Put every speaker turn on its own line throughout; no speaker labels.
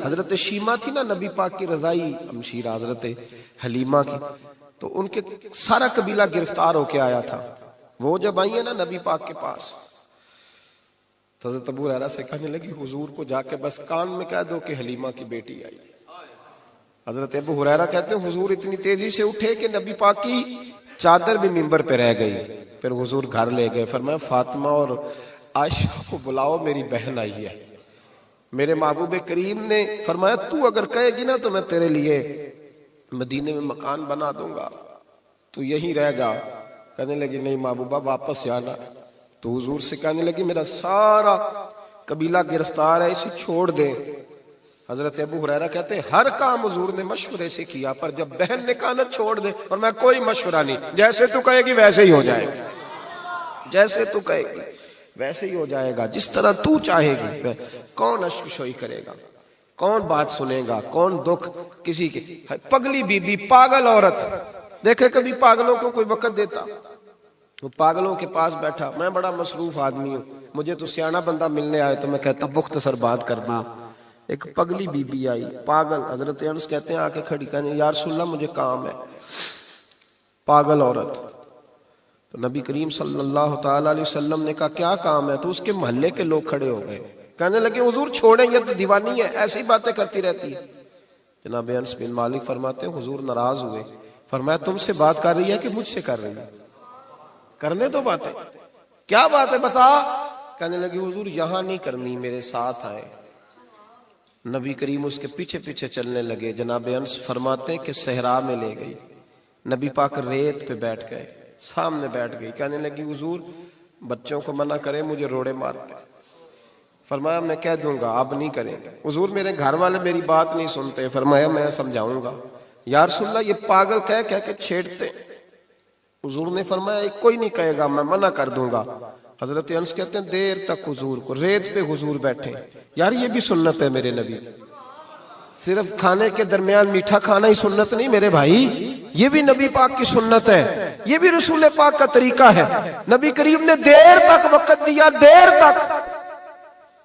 حضرت شیما تھی نا نبی پاک کی رضائی ہمشیرہ حضرت حلیمہ کی، تو ان کے سارا قبیلہ گرفتار ہو کے آیا تھا. وہ جب آئی ہیں نا نبی پاک کے پاس تو حضرت ابو ہریرہ سے کہنے لگی حضور کو جا کے بس کان میں کہہ دو کہ حلیمہ کی بیٹی آئی. حضرت ابو ہریرہ کہتے ہیں حضور اتنی تیزی سے اٹھے کہ نبی پاک کی چادر بھی منبر پہ رہ گئی. پھر حضور گھر لے گئے، فرمایا فاطمہ اور عائشہ کو بلاؤ، میری بہن آئی ہے. میرے محبوب کریم نے فرمایا تو اگر کہے گی نا تو میں تیرے لیے مدینے میں مکان بنا دوں گا، تو یہیں رہ جا. کہنے لگی نہیں محبوبہ واپس جانا. تو حضور سے کہنے لگی میرا سارا قبیلہ گرفتار ہے، اسے چھوڑ دیں. حضرت ابو ہریرہ کہتے ہیں ہر کام حضور نے مشورے سے کیا، پر جب بہن نے کہا نہ چھوڑ دے، اور میں کوئی مشورہ نہیں، جیسے تو کہے گی ویسے ہی ہو جائے گا، جیسے تو کہے گی ویسے ہی ہو جائے گا، جس طرح تو چاہے گی. کون اشک شوئی کرے گا، کون بات سنے گا، کون دکھ کسی کے. پگلی بی بی پاگل عورت، دیکھے کبھی پاگلوں کو کوئی وقت دیتا؟ وہ پاگلوں کے پاس بیٹھا، میں بڑا مصروف آدمی ہوں، مجھے تو سیاںا بندہ ملنے آئے تو میں کہتا مختصر بات کرنا. ایک پگلی بی بی آئی پاگل، حضرت انس کہتے ہیں آ کے کھڑی، کہنے یا رسول اللہ مجھے کام ہے. پاگل عورت. تو نبی کریم صلی اللہ تعالی علیہ وسلم نے کہا کیا کام ہے؟ تو اس کے محلے کے لوگ کھڑے ہو گئے، کہنے لگے حضور چھوڑیں یہ تو دیوانی ہے، ایسی باتیں کرتی رہتی ہے. جناب انس بن مالک فرماتے ہیں حضور ناراض ہوئے، فرمایا تم سے بات کر رہی ہے کہ مجھ سے کر رہی ہے؟ کرنے دو باتیں. کیا بات ہے بتا؟ کہنے لگی حضور یہاں نہیں کرنی، میرے ساتھ آئے. نبی کریم اس کے پیچھے پیچھے چلنے لگے. جناب انس فرماتے ہیں کہ صحرا میں لے گئی، نبی پاک ریت پہ بیٹھ گئے، سامنے بیٹھ گئی. کہنے لگی حضور بچوں کو منع کرے، مجھے روڑے مارتے. فرمایا میں کہہ دوں گا، اب نہیں کریں گے. حضور میرے گھر والے میری بات نہیں سنتے. فرمایا میں سمجھاؤں گا. یا رسول اللہ یہ پاگل کہہ کے چھیڑتے. حضور نے فرمایا کوئی نہیں کہے گا، میں منع کر دوں گا. حضرت انس کہتے ہیں دیر تک حضور کو ریت پہ حضور بیٹھے. یار یہ بھی سنت ہے میرے نبی، صرف کھانے کے درمیان میٹھا کھانا ہی سنت نہیں میرے بھائی، یہ بھی نبی پاک کی سنت ہے، یہ بھی رسول پاک کا طریقہ ہے. نبی کریم نے دیر تک وقت دیا، دیر تک،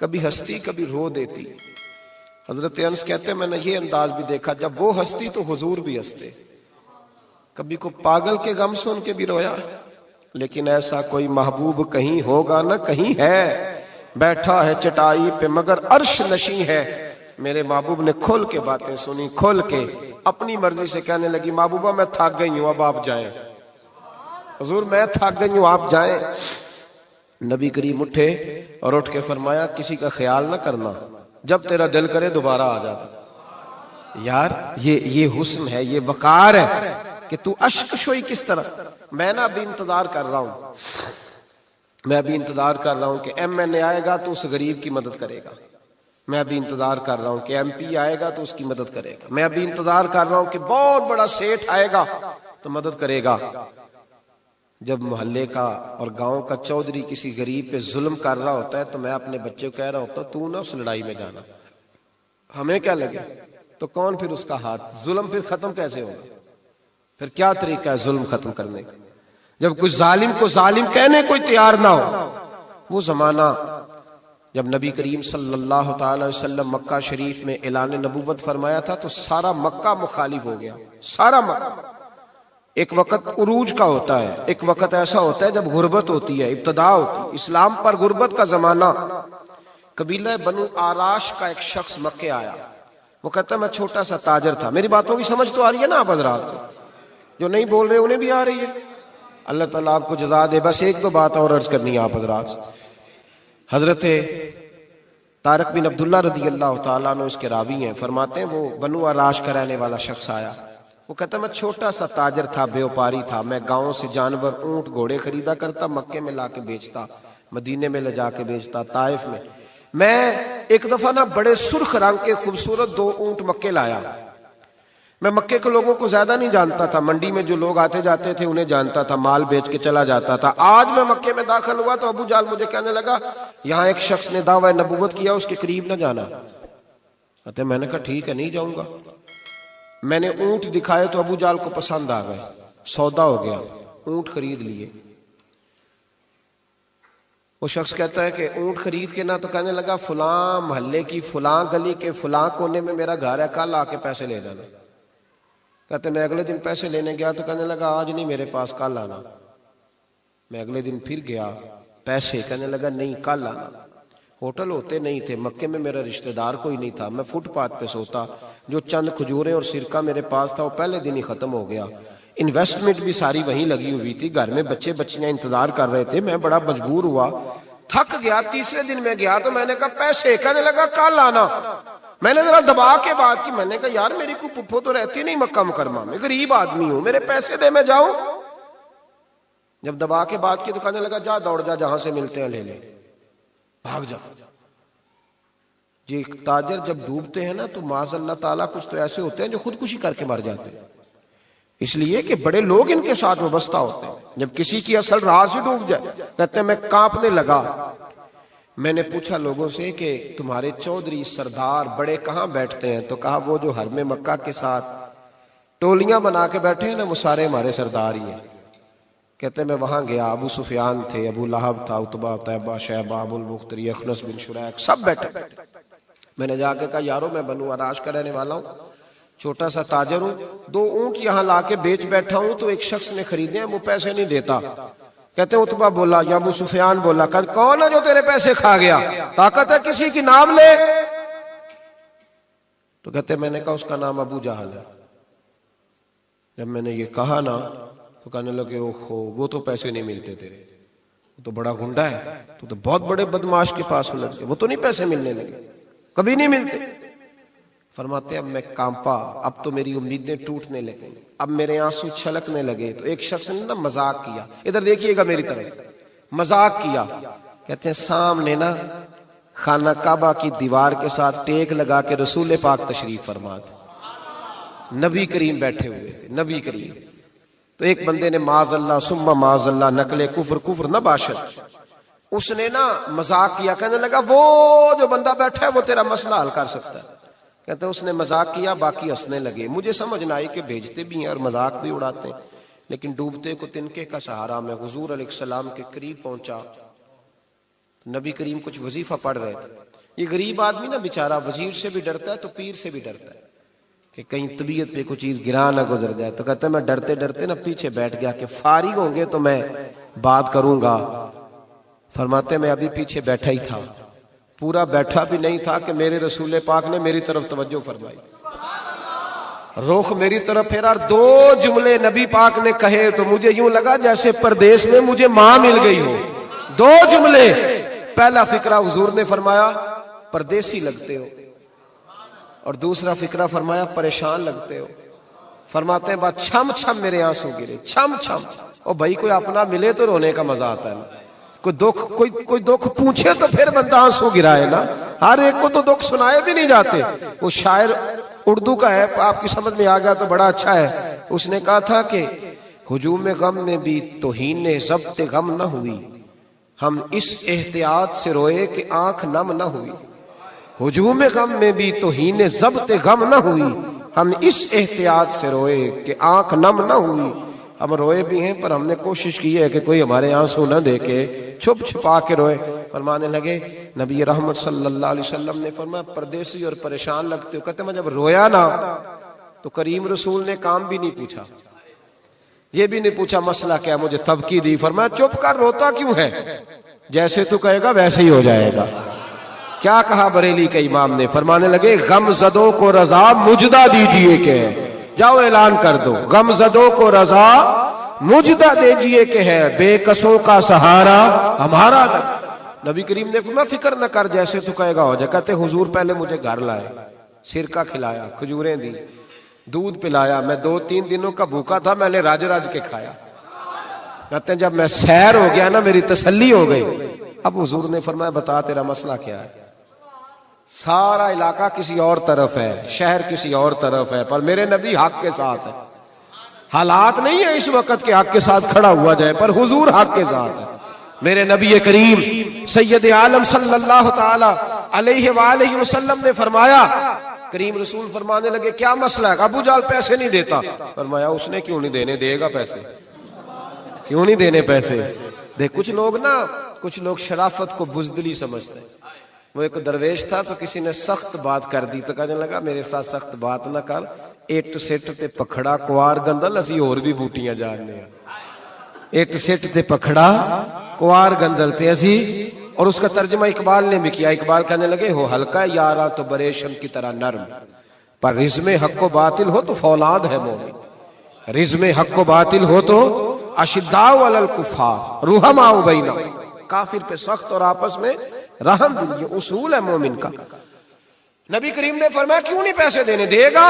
کبھی ہستی کبھی رو دیتی. حضرت انس کہتے ہیں میں نے یہ انداز بھی دیکھا، جب وہ ہستی تو حضور بھی ہستے. کبھی کو پاگل کے غم سن کے بھی رویا. لیکن ایسا کوئی محبوب کہیں ہوگا نہ کہیں ہے، بیٹھا ہے چٹائی پہ مگر عرش نشیں ہے. میرے محبوب نے کھول کے باتیں سنی، کھول کے اپنی مرضی سے. کہنے لگی محبوبہ میں تھک گئی ہوں، اب آپ جائیں. حضور میں تھک گئی ہوں، آپ جائیں. نبی کریم اٹھے اور اٹھ کے فرمایا کسی کا خیال نہ کرنا، جب تیرا دل کرے دوبارہ آ جاتا. یار یہ حسن ہے، یہ وقار ہے کہ تو اشک شوئی کس طرح. میں نا ابھی انتظار کر رہا ہوں، میں ابھی انتظار کر رہا ہوں کہ ایم این اے آئے گا تو اس غریب کی مدد کرے گا. میں ابھی انتظار کر رہا ہوں کہ ایم پی آئے گا تو اس کی مدد کرے گا. میں ابھی انتظار کر رہا ہوں کہ بہت بڑا سیٹھ آئے گا تو مدد کرے گا. جب محلے کا اور گاؤں کا چودھری کسی غریب پہ ظلم کر رہا ہوتا ہے تو میں اپنے بچے کو کہہ رہا ہوتا تو نہ اس لڑائی میں جانا، ہمیں کیا لگے. تو کون پھر اس کا ہاتھ، ظلم پھر ختم کیسے ہوگا؟ پھر کیا طریقہ ہے ظلم ختم کرنے کا؟ جب کوئی ظالم کو ظالم کہنے کوئی تیار نہ ہو. وہ زمانہ جب نبی کریم صلی اللہ تعالی وسلم مکہ شریف میں اعلان نبوت فرمایا تھا تو سارا مکہ مخالف ہو گیا، سارا مکہ. ایک وقت عروج کا ہوتا ہے، ایک وقت ایسا ہوتا ہے جب غربت ہوتی ہے، ابتدا ہوتی ہے. اسلام پر غربت کا زمانہ. قبیلہ بنو آراش کا ایک شخص مکے آیا. وہ کہتا ہے میں چھوٹا سا تاجر تھا. میری باتوں کی سمجھ تو آ رہی ہے نا آپ حضرات کو؟ جو نہیں بول رہے انہیں بھی آ رہی ہے. اللہ تعالیٰ آپ کو جزا دے. بس ایک دو بات اور عرض کرنی ہے آپ حضرات. حضرت طارق بن عبداللہ رضی اللہ تعالیٰ عنہ اس کے راوی ہیں، فرماتے ہیں وہ بنو آراش کا رہنے والا شخص آیا. وہ کہتا میں چھوٹا سا تاجر تھا، بیوپاری تھا. میں گاؤں سے جانور اونٹ گھوڑے خریدا کرتا، مکے میں لا کے بیچتا، مدینے میں لے جا کے بیچتا، طائف میں. میں ایک دفعہ نا بڑے سرخ رنگ کے خوبصورت 2 اونٹ مکے لایا. میں مکے کے لوگوں کو زیادہ نہیں جانتا تھا، منڈی میں جو لوگ آتے جاتے تھے انہیں جانتا تھا، مال بیچ کے چلا جاتا تھا. آج میں مکے میں داخل ہوا تو ابو جال مجھے کہنے لگا یہاں ایک شخص نے دعویٰ نبوت کیا، اس کے قریب نہ جانا. میں نے کہا ٹھیک ہے نہیں جاؤں گا. میں نے اونٹ دکھائے تو ابو جال کو پسند آ گئے، سودا ہو گیا، اونٹ خرید لیے. وہ شخص کہتا ہے کہ اونٹ خرید کے نا، تو کہنے لگا فلاں محلے کی فلاں گلی کے فلاں کونے میں میرا گھر ہے، کل آ کے پیسے لے جانا۔ کہتے میں اگلے دن پیسے لینے گیا تو کہنے لگا آج نہیں میرے پاس، کل آنا۔ میں اگلے دن پھر گیا پیسے، کہنے لگا نہیں کل آنا۔ ہوٹل ہوتے نہیں تھے، مکے میں میرا رشتہ دار کوئی نہیں تھا، میں فٹ پاتھ پہ سوتا، جو چند کھجوریں اور سرکہ میرے پاس تھا وہ پہلے دن ہی ختم ہو گیا۔ انویسٹمنٹ بھی ساری وہیں لگی ہوئی تھی، گھر میں بچے بچیاں انتظار کر رہے تھے، میں بڑا مجبور ہوا، تھک گیا۔ تیسرے دن میں گیا تو میں نے کہا پیسے، کہنے لگا کل آنا۔ میں نے ذرا دبا کے بات کی، میں نے کہا یار میری کوئی پھپھو تو رہتی نہیں مکہ مکرمہ میں، غریب آدمی ہوں، میرے پیسے دے میں جاؤں۔ جب دبا کے بات کی تو کہنے لگا جا دوڑ جا، جہاں سے ملتے ہیں لے لے، بھاگ جا۔ یہ تاجر جب ڈوبتے ہیں نا تو معاذ اللہ تعالیٰ کچھ تو ایسے ہوتے ہیں جو خودکشی کر کے مر جاتے ہیں، اس لیے کہ بڑے لوگ ان کے ساتھ وابستہ ہوتے ہیں۔ جب کسی کی اصل راہ سے ڈوب جائے، کہتے ہیں میں کانپنے لگا۔ میں نے پوچھا لوگوں سے کہ تمہارے چودھری سردار بڑے کہاں بیٹھتے ہیں؟ تو کہا وہ جو حرم مکہ کے ساتھ ٹولیاں بنا کے بیٹھے ہیں نا، وہ سارے ہمارے سردار ہی ہیں۔ کہتے میں وہاں گیا، ابو سفیان تھے، ابو لہب تھا، عتبہ، طیبہ، شیبہ، ابو البختری، اخنس بن شریک، سب بیٹھے۔ میں نے جا کے کہا یارو میں بنو عراش کا رہنے والا ہوں، چھوٹا سا تاجر ہوں، 2 اونٹ یہاں لا کے بیچ بیٹھا ہوں، تو ایک شخص نے خریدے ہیں، وہ پیسے نہیں دیتا۔ کہتے ہیں عتبہ بولا یا ابو سفیان بولا، کون ہے جو تیرے پیسے کھا گیا؟ طاقت ہے کسی کی نام لے؟ تو کہتے میں نے کہا اس کا نام ابو جہل ہے۔ جب میں نے یہ کہا نا تو کہنے لگے اوہو وہ تو پیسے نہیں ملتے تیرے، وہ تو بڑا گنڈا ہے، تو بہت بڑے بدماش کے پاس لگ گئے، وہ تو نہیں پیسے ملنے لگے، کبھی نہیں ملتے۔ فرماتے اب میں کانپا، اب تو میری امیدیں ٹوٹنے لگیں، اب میرے آنسو چھلکنے لگے۔ تو ایک شخص نے نا مذاق کیا، ادھر دیکھیے گا میری طرف، مذاق کیا۔ کہتے ہیں سامنے نا خانہ کعبہ کی دیوار کے ساتھ ٹیک لگا کے رسول پاک تشریف فرما تھے، نبی کریم بیٹھے ہوئے تھے، نبی کریم۔ تو ایک بندے نے معاذ اللہ ثم معاذ اللہ نقل کفر نہ باشد، اس نے نا مذاق کیا، کہنے لگا وہ جو بندہ بیٹھا ہے وہ تیرا مسئلہ حل کر سکتا ہے۔ کہتے ہیں اس نے مذاق کیا، باقی ہنسنے لگے۔ مجھے سمجھ نہ آئی کہ بھیجتے بھی ہیں اور مذاق بھی اڑاتے ہیں، لیکن ڈوبتے کو تنکے کا سہارا۔ میں حضور علیہ السلام کے قریب پہنچا، نبی کریم کچھ وظیفہ پڑھ رہے تھے۔ یہ غریب آدمی نا بیچارہ وزیر سے بھی ڈرتا ہے تو پیر سے بھی ڈرتا ہے کہ کہیں طبیعت پہ کوئی چیز گرا نہ گزر جائے۔ تو کہتا ہے میں ڈرتے ڈرتے نا پیچھے بیٹھ گیا کہ فارغ ہوں گے تو میں بات کروں گا۔ فرماتے میں ابھی پیچھے بیٹھا ہی تھا، پورا بیٹھا بھی نہیں تھا کہ میرے رسول پاک نے میری طرف توجہ فرمائی، رخ میری طرف پھیرا اور 2 جملے نبی پاک نے کہے تو مجھے یوں لگا جیسے پردیس میں مجھے ماں مل گئی ہو۔ 2 جملے، پہلا فقرہ حضور نے فرمایا پردیسی لگتے ہو، اور دوسرا فقرہ فرمایا پریشان لگتے ہو۔ فرماتے ہیں بات چھم چھم میرے آنسو گرے، چھم چھم۔ اور بھائی کوئی اپنا ملے تو رونے کا مزہ آتا ہے نا، کوئی دکھ پوچھے تو پھر بندہ آنسو گرائے نا، ہر ایک کو تو دکھ سنائے بھی نہیں جاتے۔ وہ شاعر اردو کا ہے، آپ کی سمجھ میں آ گیا تو بڑا اچھا ہے۔ اس نے کہا تھا کہ ہجوم غم میں بھی توہین ضبط غم نہ ہوئی، ہم اس احتیاط سے روئے کہ آنکھ نم نہ ہوئی۔ ہجوم غم میں بھی توہین ضبط غم نہ ہوئی، ہم اس احتیاط سے روئے کہ آنکھ نم نہ ہوئی۔ ہم روئے بھی ہیں پر ہم نے کوشش کی ہے کہ کوئی ہمارے آنسو نہ دیکھے، چھپ چھپا کے روئے۔ فرمانے لگے نبی رحمت صلی اللہ علیہ وسلم نے فرمایا پردیسی اور پریشان لگتے ہو۔ کہتے میں جب رویا نا تو کریم رسول نے کام بھی نہیں پوچھا، یہ بھی نہیں پوچھا مسئلہ کیا، مجھے تبکی دی۔ فرمایا چپ کر، روتا کیوں ہے؟ جیسے تو کہے گا ویسے ہی ہو جائے گا۔ کیا کہا بریلی کے امام نے؟ فرمانے لگے غم زدوں کو رضا مجدہ دیجئے کہ جاؤ اعلان کر دو، غم زدوں کو رضا مجدہ دیجئے کہ ہے بے کسوں کا سہارا ہمارا۔ نبی کریم نے فرمایا فکر نہ کر، جیسے تو کہے گا ہو جائے۔ کہتے حضور پہلے مجھے گھر لائے، سرکہ کھلایا، کھجوریں دی، دودھ پلایا، میں 2-3 دنوں کا بھوکا تھا، میں نے راج کے کھایا۔ کہتے ہیں جب میں سیر ہو گیا نا میری تسلی ہو گئی۔ اب حضور نے فرمایا بتا تیرا مسئلہ کیا ہے؟ سارا علاقہ کسی اور طرف ہے، شہر کسی اور طرف ہے، پر میرے نبی حق کے ساتھ ہے۔ حالات نہیں ہے اس وقت کہ حق کے ساتھ کھڑا ہوا جائے، پر حضور حق کے ساتھ ہے۔ میرے نبی کریم سید عالم صلی اللہ تعالی علیہ وآلہ وسلم نے فرمایا، کریم رسول فرمانے لگے کیا مسئلہ ہے؟ ابو جال پیسے نہیں دیتا۔ فرمایا اس نے کیوں نہیں دینے، دے گا پیسے، کیوں نہیں دینے پیسے؟ دیکھ کچھ لوگ نا کچھ لوگ شرافت کو بزدلی سمجھتے ہیں. وہ ایک درویش تھا تو کسی نے سخت بات کر دی تو کہنے لگا میرے ساتھ سخت بات نہ کر, اٹ سٹ تے پکھڑا کوار گندل اسی اور بھی بوٹیاں جاننے ہیں. اٹ سٹ تے پکھڑا کوار گندل تے اسی. اور اس کا ترجمہ اقبال نے بھی کیا. اقبال کہنے لگے ہو ہلکا یارا تو بریشم کی طرح نرم, پر رزم حق و باطل ہو تو فولاد ہے مومن. رزم حق و باطل ہو تو اشداء علی الکفار رحماء بینہم, کافر پہ سخت اور آپس میں رحم دل. یہ اصول ہے مومن کا. نبی کریم نے فرمایا کیوں نہیں پیسے دینے, دے گا.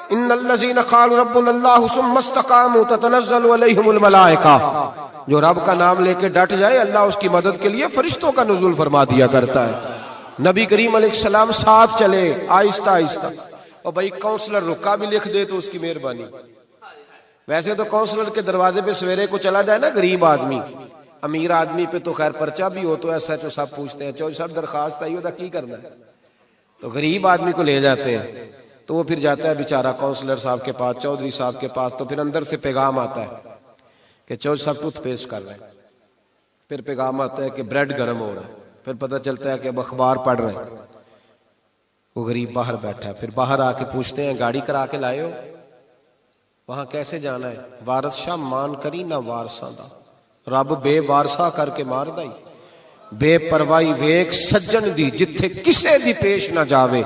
ان الذین قالوا ربنا اللہ ثم استقاموا تتنزل علیہم الملائکہ, جو رب کا نام لے کے ڈٹ جائے اللہ اس کی مدد کے لیے فرشتوں کا نزول فرما دیا کرتا ہے. نبی کریم علیہ السلام ساتھ چلے آہستہ آہستہ. اور بھائی کونسلر رکا بھی لکھ دے تو اس کی مہربانی. ویسے تو کونسلر کے دروازے پہ سویرے کو چلا جائے نا غریب آدمی, امیر آدمی پہ تو خیر پرچہ بھی ہو تو ایس ایچ او صاحب پوچھتے ہیں چوہدری صاحب درخواست آئی ہوتا کی کرنا ہے, تو غریب آدمی کو لے جاتے ہیں. تو وہ پھر جاتا ہے بیچارہ کونسلر صاحب کے پاس, چوہدری صاحب کے پاس. تو پھر اندر سے پیغام آتا ہے کہ چوہدری صاحب ٹوتھ پیسٹ کر رہے ہیں. پھر پیغام آتا ہے کہ بریڈ گرم ہو رہا ہے. پھر پتہ چلتا ہے کہ اب اخبار پڑھ رہے ہیں. وہ غریب باہر بیٹھا ہے. پھر باہر آ کے پوچھتے ہیں گاڑی کرا کے لائے ہو, وہاں کیسے جانا ہے؟ وارث شاہ مان کری نہ وارثاں دا, رب بے وارثا کر کے مار دائی. بے پروائی ویک سجن دی جتھے کسے دی پیش نہ جاوے,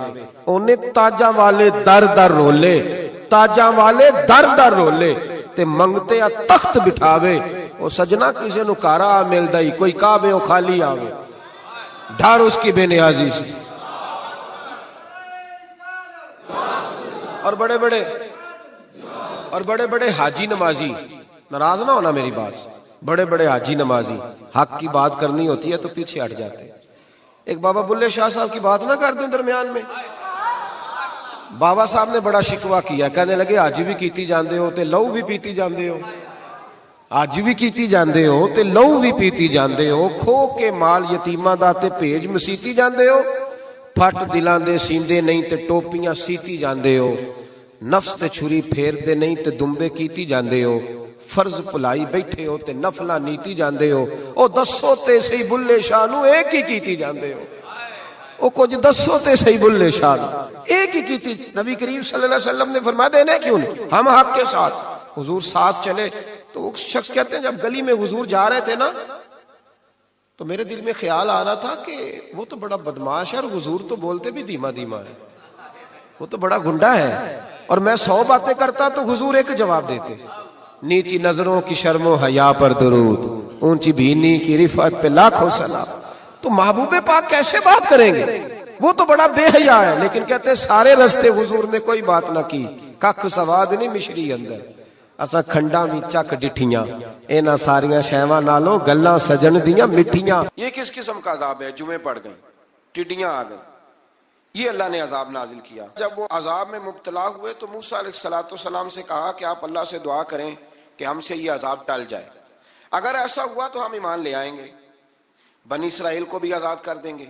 اونے تاجاں والے در در رولے, تاجاں والے در در رولے تے منگتے آ تخت بٹھاوے. او سجنا کسے نو کارا مل دائی, کوئی کعبے او خالی آوے, ڈر اس کی بے نیازی سے. اور بڑے بڑے حاجی نمازی, ناراض نہ ہونا میری بات, بڑے بڑے حاجی نمازی حق کی بات کرنی ہوتی ہے تو پیچھے ہٹ جاتے. ایک بابا بلے شاہ صاحب کی بات نہ کر دوں درمیان میں. بابا صاحب نے بڑا شکوہ کیا, کہنے لگے حج بھی کیتی جاندے ہو تے لہو بھی پیتی جاندے ہو, حج بھی کیتی جاندے ہو تے لہو بھی پیتی جاندے ہو, کھو کے مال یتیماں دا تے بھیج مسیتی جاندے ہو, پھٹ دلاں دے سیندے نہیں تے ٹوپیاں سیتی جاندے ہو, نفس تے چھری پھیر دے نہیں تے دمبے کیتی جاندے ہو, فرض پلائی بیٹھے ہو تے نفلہ نیتی جاندے ہو. او دسو تے صحیح بلے شاہ نو ایک ہی کیتی جاندے ہو, او کچھ دسو تے صحیح بلے شاہ نو ایک ہی کیتی. نبی کریم صلی اللہ علیہ وسلم نے فرمایا دینے کیوں نہیں, ہم حق کے ساتھ. حضور ساتھ چلے تو وہ شخص کہتے ہیں جب گلی میں حضور جا رہے تھے نا تو میرے دل میں خیال آ رہا تھا کہ وہ تو بڑا بدماش ہے اور حضور تو بولتے بھی دھیما دھیما ہے, وہ تو بڑا گنڈا ہے. اور میں 100 باتیں کرتا تو حضور ایک جواب دیتے, نیچی نظروں کی شرم و حیا پر درود, اونچی بینی کی رفعت پہ لاکھوں سلام. تو محبوب پاک کیسے بات کریں گے, وہ تو بڑا بے حیا ہے. لیکن کہتے ہیں سارے رستے حضور نے کوئی بات نہ کی, ککھ سواد نہیں مشری اندر, اسا کھنڈا بھی چک ڈٹھیاں, اینا ساریاں شیواں نالوں گلاں سجن دیاں مٹھیاں. یہ کس قسم کا عذاب ہے؟ جمعے پڑ گئیں, ٹڈیاں آ گئیں, یہ اللہ نے عذاب نازل کیا. جب وہ عذاب میں مبتلا ہوئے تو موسیٰ علیہ السلام سے کہا کہ آپ اللہ سے دعا کریں کہ ہم سے یہ عذاب ٹل جائے. اگر ایسا ہوا تو ہم ایمان لے آئیں گے, بنی اسرائیل کو بھی آزاد کر دیں گے.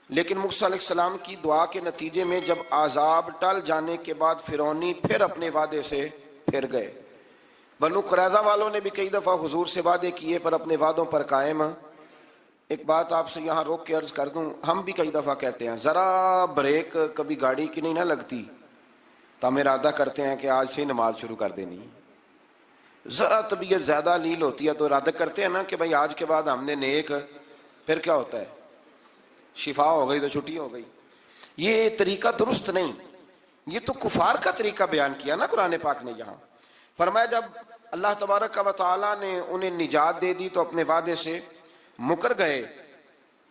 لیکن موسیٰ علیہ السلام کی دعا کے نتیجے میں جب عذاب ٹل جانے کے بعد فرعونی پھر اپنے وعدے سے پھر گئے. بنو قریظہ والوں نے بھی کئی دفعہ حضور سے وعدے کیے پر اپنے وعدوں پر قائم. ایک بات آپ سے یہاں روک کے عرض کر دوں, ہم بھی کئی دفعہ کہتے ہیں ذرا بریک کبھی گاڑی کی نہیں نہ لگتی تو ہم ارادہ کرتے ہیں کہ آج سے نماز شروع کر دینی. ذرا طبیعت زیادہ لیل ہوتی ہے تو ارادہ کرتے ہیں نا کہ بھائی آج کے بعد ہم نے نیک, پھر کیا ہوتا ہے شفا ہو گئی تو چھٹی ہو گئی. یہ طریقہ درست نہیں, یہ تو کفار کا طریقہ بیان کیا نا قرآن پاک نے. یہاں فرمایا جب اللہ تبارک و تعالیٰ نے انہیں نجات دے دی تو اپنے وعدے سے مکر گئے,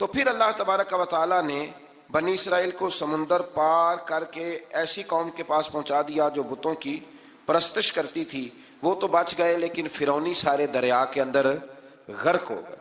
تو پھر اللہ تبارک و تعالیٰ نے بنی اسرائیل کو سمندر پار کر کے ایسی قوم کے پاس پہنچا دیا جو بتوں کی پرستش کرتی تھی. وہ تو بچ گئے لیکن فرعونی سارے دریا کے اندر غرق ہو گئے.